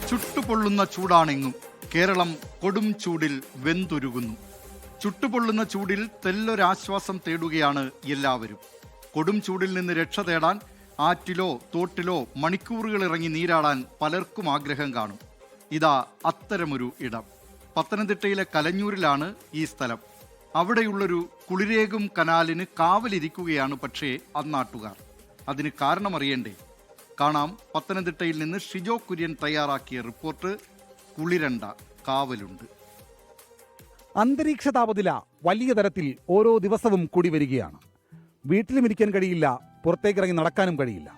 ചുട്ടുപൊള്ളുന്ന ചൂടാണെങ്ങും. കേരളം കൊടും ചൂടിൽ വെന്തുരുകുന്നു. ചുട്ടുപൊള്ളുന്ന ചൂടിൽ തെല്ലൊരാശ്വാസം തേടുകയാണ് എല്ലാവരും. കൊടും ചൂടിൽ നിന്ന് രക്ഷ തേടാൻ ആറ്റിലോ തോട്ടിലോ മണിക്കൂറുകൾ ഇറങ്ങി നീരാടാൻ പലർക്കും ആഗ്രഹം കാണും. ഇതാ അത്തരമൊരു ഇടം. പത്തനംതിട്ടയിലെ കലഞ്ഞൂരിലാണ് ഈ സ്ഥലം. അവിടെയുള്ളൊരു കുളിരേകും കനാലിന് കാവലിരിക്കുകയാണ് പക്ഷേ അന്നാട്ടുകാർ. അതിന് കാരണമറിയണ്ടേ? കാണാം പത്തനംതിട്ടയിൽ നിന്ന് ഷിജോ കുര്യൻ തയ്യാറാക്കിയ റിപ്പോർട്ട്. കുളിരണ്ട കാവലുണ്ട്. അന്തരീക്ഷ താപനില വലിയ തരത്തിൽ ഓരോ ദിവസവും കൂടി വരികയാണ്. വീട്ടിലും ഇരിക്കാൻ കഴിയില്ല, പുറത്തേക്കിറങ്ങി നടക്കാനും കഴിയില്ല.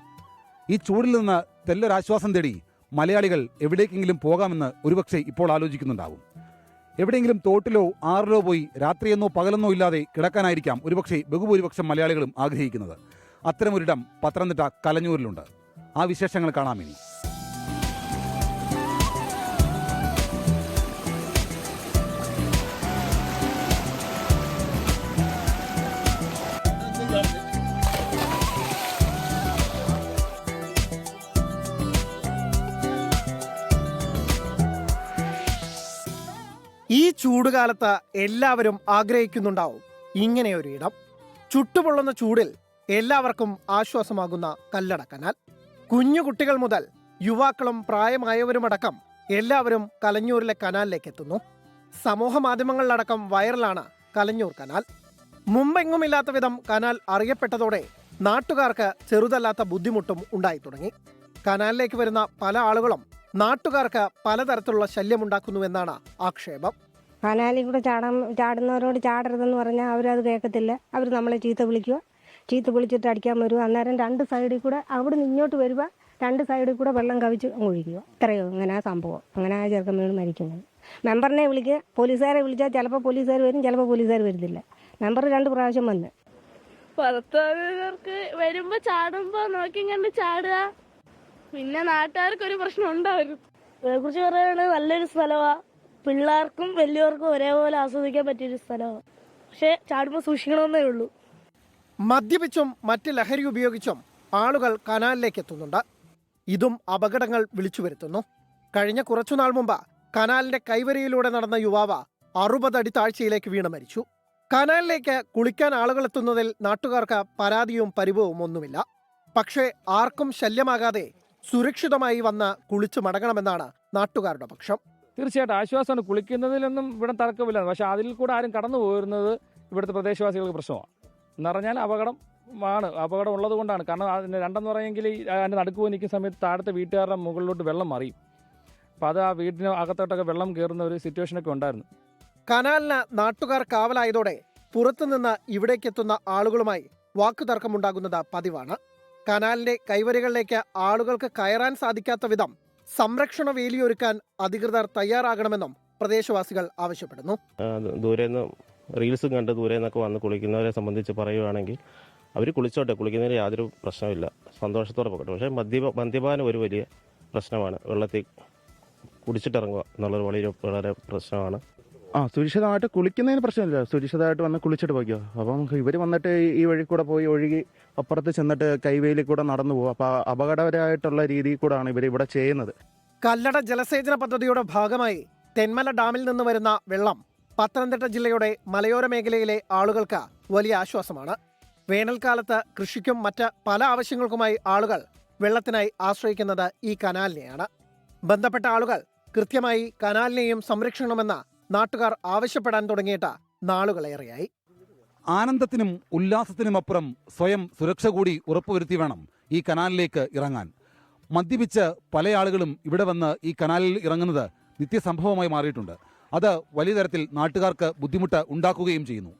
ഈ ചൂടിൽ നിന്ന് തെല്ലൊരാശ്വാസം തേടി മലയാളികൾ എവിടേക്കെങ്കിലും പോകാമെന്ന് ഒരുപക്ഷെ ഇപ്പോൾ ആലോചിക്കുന്നുണ്ടാവും. എവിടെയെങ്കിലും തോട്ടിലോ ആറിലോ പോയി രാത്രിയെന്നോ പകലെന്നോ ഇല്ലാതെ കിടക്കാനായിരിക്കാം ഒരുപക്ഷെ ബഹുഭൂരിപക്ഷം മലയാളികളും ആഗ്രഹിക്കുന്നത്. അത്തരമൊരിടം പത്തനംതിട്ട കലഞ്ഞൂരിലുണ്ട്. ആ വിശേഷങ്ങൾ കാണാം ഇനി. ഈ ചൂടുകാലത്ത് എല്ലാവരും ആഗ്രഹിക്കുന്നുണ്ടാവും ഇങ്ങനെയൊരു ഇടം. ചുട്ടുപൊള്ളുന്ന ചൂടിൽ എല്ലാവർക്കും ആശ്വാസമാകുന്ന കല്ലട കനാൽ. കുഞ്ഞു കുട്ടികൾ മുതൽ യുവാക്കളും പ്രായമായവരുമടക്കം എല്ലാവരും കലഞ്ഞൂരിലെ കനാലിലേക്ക് എത്തുന്നു. സമൂഹ മാധ്യമങ്ങളിലടക്കം വൈറലാണ് കലഞ്ഞൂർ കനാൽ. മുമ്പെങ്ങുമില്ലാത്ത വിധം കനാൽ അറിയപ്പെട്ടതോടെ നാട്ടുകാർക്ക് ചെറുതല്ലാത്ത ബുദ്ധിമുട്ടും ഉണ്ടായി തുടങ്ങി. കനാലിലേക്ക് വരുന്ന പല ആളുകളും നാട്ടുകാർക്ക് പലതരത്തിലുള്ള ശല്യമുണ്ടാക്കുന്നുവെന്നാണ് ആക്ഷേപം. കനാലിൽ കൂടെ ചാടുന്നവരോട് ചാടരുതെന്ന് പറഞ്ഞാൽ അവരത് കേൾക്കത്തില്ല. അവർ നമ്മളെ ചീത്ത വിളിച്ചിട്ട് അടിക്കാൻ വരുക. അന്നേരം രണ്ട് സൈഡിൽ കൂടെ അവിടെ നിന്ന് ഇങ്ങോട്ട് വരുക, രണ്ട് സൈഡിൽ കൂടെ വെള്ളം കവിച്ച് ഒഴിക്കുക. ഇത്രയോ അങ്ങനെ ആ സംഭവം. അങ്ങനെ ആ ചെറുക്കൻ വീണ് മരിക്കുന്നത്. മെമ്പറിനെ വിളിക്കുക, പോലീസുകാരെ വിളിച്ചാൽ ചിലപ്പോൾ പോലീസുകാർ വരും, ചിലപ്പോൾ പോലീസുകാർ വരുന്നില്ല. മെമ്പർ 2 പ്രാവശ്യം വന്ന് പുറത്തുള്ളവർക്ക് വരുമ്പോ ചാടുമ്പോ നോക്കി കണ്ട് ചാടുക. പിന്നെ നാട്ടുകാർക്ക് ഒരു പ്രശ്നം ഉണ്ടാവും. ഇതിനെ കുറിച്ച് പറയുകയാണെങ്കിൽ നല്ലൊരു സ്ഥലമാ. പിള്ളേർക്കും വലിയവർക്കും ഒരേപോലെ ആസ്വദിക്കാൻ പറ്റിയൊരു സ്ഥലമാണ്. പക്ഷെ ചാടുമ്പോൾ സൂക്ഷിക്കണമെന്നേ ഉള്ളൂ. മദ്യപിച്ചും മറ്റ് ലഹരി ഉപയോഗിച്ചും ആളുകൾ കനാലിലേക്ക് എത്തുന്നുണ്ട്. ഇതും അപകടങ്ങൾ വിളിച്ചു വരുത്തുന്നു. കഴിഞ്ഞ കുറച്ചുനാൾ മുമ്പ് കനാലിന്റെ കൈവരിയിലൂടെ നടന്ന യുവാവ് 60 അടി താഴ്ചയിലേക്ക് വീണ് മരിച്ചു. കനാലിലേക്ക് കുളിക്കാൻ ആളുകൾ എത്തുന്നതിൽ നാട്ടുകാർക്ക് പരാതിയും പരിഭവവും ഒന്നുമില്ല. പക്ഷേ ആർക്കും ശല്യമാകാതെ സുരക്ഷിതമായി വന്ന് കുളിച്ചു മടങ്ങണമെന്നാണ് നാട്ടുകാരുടെ പക്ഷം. തീർച്ചയായിട്ടും ആശ്വാസമാണ്. കുളിക്കുന്നതിലൊന്നും ഇവിടെ തർക്കമില്ല. പക്ഷെ അതിൽ കൂടെ ആരും കടന്നു പോരുന്നത് ഇവിടുത്തെ പ്രദേശവാസികൾക്ക് പ്രശ്നമാണ്. എന്ന് പറഞ്ഞാൽ അപകടം ഉള്ളത് കൊണ്ടാണ്. കാരണം അതിന് രണ്ടെന്ന് പറയുമെങ്കിൽ അതിൻ്റെ നടുക്ക് പോയി നിൽക്കുന്ന സമയത്ത് താഴത്തെ വീട്ടുകാരുടെ മുകളിലോട്ട് വെള്ളം മറിയും. അപ്പം അത് ആ വീടിന് അകത്തോട്ടൊക്കെ വെള്ളം കയറുന്ന ഒരു സിറ്റുവേഷനൊക്കെ ഉണ്ടായിരുന്നു. കനാലിന് നാട്ടുകാർ കാവലായതോടെ പുറത്തുനിന്ന് ഇവിടേക്കെത്തുന്ന ആളുകളുമായി വാക്കുതർക്കമുണ്ടാകുന്നത് പതിവാണ്. കനാലിന്റെ കൈവരികളിലേക്ക് ആളുകൾക്ക് കയറാൻ സാധിക്കാത്ത വിധം സംരക്ഷണ വേലിയൊരുക്കാൻ അധികൃതർ തയ്യാറാകണമെന്നും പ്രദേശവാസികൾ ആവശ്യപ്പെടുന്നു. ദൂരെന്ന് റീൽസും കണ്ട് ദൂരെ നിന്നൊക്കെ വന്ന് കുളിക്കുന്നവരെ സംബന്ധിച്ച് പറയുകയാണെങ്കിൽ അവർ കുളിച്ചോട്ടെ, കുളിക്കുന്നതിന് യാതൊരു പ്രശ്നമില്ല, സന്തോഷത്തോടെ പോകട്ടെ. പക്ഷേ മദ്യപാനം ഒരു വലിയ പ്രശ്നമാണ്. വെള്ളത്തിൽ കുടിച്ചിട്ടിറങ്ങുക എന്നുള്ളത് വളരെ പ്രശ്നമാണ്. സുരക്ഷിതമായിട്ട് കുളിക്കുന്നതിന് പ്രശ്നമില്ല. സുരക്ഷിതമായിട്ട് വന്ന് കുളിച്ചിട്ട് പോയിക്കോ. അപ്പം ഇവർ വന്നിട്ട് ഈ വഴി കൂടെ പോയി ഒഴുകി അപ്പുറത്ത് ചെന്നിട്ട് കൈവേലിൽ കൂടെ നടന്നു പോകും. അപ്പോൾ അപകടകരമായിട്ടുള്ള രീതിയിൽ കൂടാണ് ഇവർ ഇവിടെ ചെയ്യുന്നത്. കല്ലട ജലസേചന പദ്ധതിയുടെ ഭാഗമായി തെന്മല ഡാമിൽ നിന്ന് വരുന്ന വെള്ളം പത്തനംതിട്ട ജില്ലയുടെ മലയോര മേഖലയിലെ ആളുകൾക്ക് വലിയ ആശ്വാസമാണ്. വേനൽക്കാലത്ത് കൃഷിക്കും മറ്റ് പല ആവശ്യങ്ങൾക്കുമായി ആളുകൾ വെള്ളത്തിനായി ആശ്രയിക്കുന്നത് ഈ കനാലിനെയാണ്. ബന്ധപ്പെട്ട ആളുകൾ കൃത്യമായി കനാലിനെയും സംരക്ഷിക്കണമെന്ന് നാട്ടുകാർ ആവശ്യപ്പെടാൻ തുടങ്ങിയിട്ട് നാളുകളേറെയായി. ആനന്ദത്തിനും ഉല്ലാസത്തിനുമപ്പുറം സ്വയം സുരക്ഷ കൂടി ഉറപ്പുവരുത്തി വേണം ഈ കനാലിലേക്ക് ഇറങ്ങാൻ. മദ്യപിച്ച് പല ആളുകളും ഇവിടെ വന്ന് ഈ കനാലിൽ ഇറങ്ങുന്നത് നിത്യസംഭവമായി മാറിയിട്ടുണ്ട്. അത് വലിയ തരത്തിൽ നാട്ടുകാർക്ക് ബുദ്ധിമുട്ട് ഉണ്ടാക്കുകയും ചെയ്യുന്നു.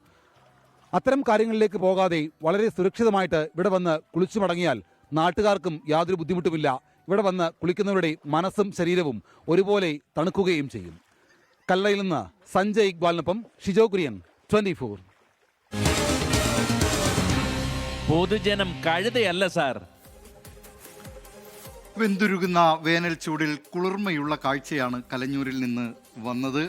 അത്തരം കാര്യങ്ങളിലേക്ക് പോകാതെ വളരെ സുരക്ഷിതമായിട്ട് ഇവിടെ വന്ന് കുളിച്ചു മടങ്ങിയാൽ നാട്ടുകാർക്കും യാതൊരു ബുദ്ധിമുട്ടുമില്ല. ഇവിടെ വന്ന് കുളിക്കുന്നവരുടെ മനസ്സും ശരീരവും ഒരുപോലെ തണുക്കുകയും ചെയ്യും. കല്ലയിൽ നിന്ന് സഞ്ജയ് ഇക്ബാലിനൊപ്പം ഷിജോ കുര്യൻ, 24. പൊതുജനം കഴുതയല്ല സാർ. വെന്തുരുകുന്ന വേനൽ ചൂടിൽ കുളിർമയുള്ള കാഴ്ചയാണ് കലഞ്ഞൂരിൽ നിന്ന് വന്നത്.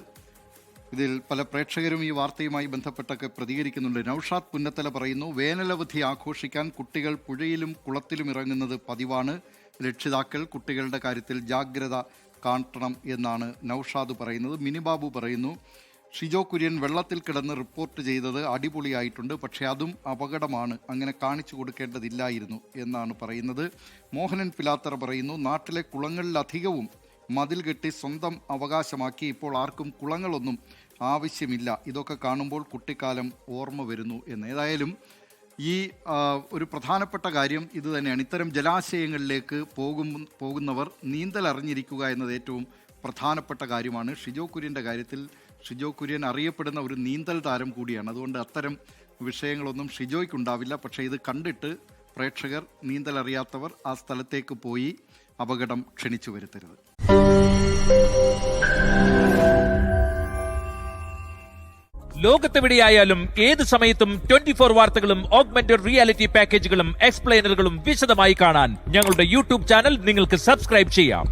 ഇതിൽ പല പ്രേക്ഷകരും ഈ വാർത്തയുമായി ബന്ധപ്പെട്ടൊക്കെ പ്രതികരിക്കുന്നുണ്ട്. നൌഷാദ് പുന്നത്തല പറയുന്നു, വേനലവധി ആഘോഷിക്കാൻ കുട്ടികൾ പുഴയിലും കുളത്തിലും ഇറങ്ങുന്നത് പതിവാണ്. രക്ഷിതാക്കൾ കുട്ടികളുടെ കാര്യത്തിൽ ജാഗ്രത കാണണം എന്നാണ് നൌഷാദ് പറയുന്നത്. മിനിബാബു പറയുന്നു, ഷിജോ കുര്യൻ വെള്ളത്തിൽ കിടന്ന് റിപ്പോർട്ട് ചെയ്തത് അടിപൊളിയായിട്ടുണ്ട്, പക്ഷേ അതും അപകടമാണ്, അങ്ങനെ കാണിച്ചു കൊടുക്കേണ്ടതില്ലായിരുന്നു എന്നാണ് പറയുന്നത്. മോഹനൻ പിലാത്തറ പറയുന്നു, നാട്ടിലെ കുളങ്ങളിലധികവും മതിൽ കെട്ടി സ്വന്തം അവകാശമാക്കി, ഇപ്പോൾ ആർക്കും കുളങ്ങളൊന്നും ആവശ്യമില്ല, ഇതൊക്കെ കാണുമ്പോൾ കുട്ടിക്കാലം ഓർമ്മ വരുന്നു എന്ന്. ഏതായാലും ഈ ഒരു പ്രധാനപ്പെട്ട കാര്യം ഇത് തന്നെയാണ്. ഇത്തരം ജലാശയങ്ങളിലേക്ക് പോകുന്നവർ നീന്തൽ അറിഞ്ഞിരിക്കുക എന്നത് ഏറ്റവും പ്രധാനപ്പെട്ട കാര്യമാണ്. ഷിജോ കുര്യൻ്റെ കാര്യത്തിൽ ഷിജോ കുര്യൻ അറിയപ്പെടുന്ന ഒരു നീന്തൽ താരം കൂടിയാണ്. അതുകൊണ്ട് അത്തരം വിഷയങ്ങളൊന്നും ഷിജോയ്ക്കുണ്ടാവില്ല. പക്ഷേ ഇത് കണ്ടിട്ട് പ്രേക്ഷകർ, നീന്തൽ അറിയാത്തവർ ആ സ്ഥലത്തേക്ക് പോയി അപകടം ക്ഷണിച്ചു വരുത്തരുത്. ലോകത്തെവിടെയായാലും ഏത് സമയത്തും 24 വാർത്തകളും ഓഗ്മെന്റഡ് റിയാലിറ്റി പാക്കേജുകളും എക്സ്പ്ലെയിനറുകളും വിശദമായി കാണാൻ ഞങ്ങളുടെ യൂട്യൂബ് ചാനൽ നിങ്ങൾക്ക് സബ്സ്ക്രൈബ് ചെയ്യാം.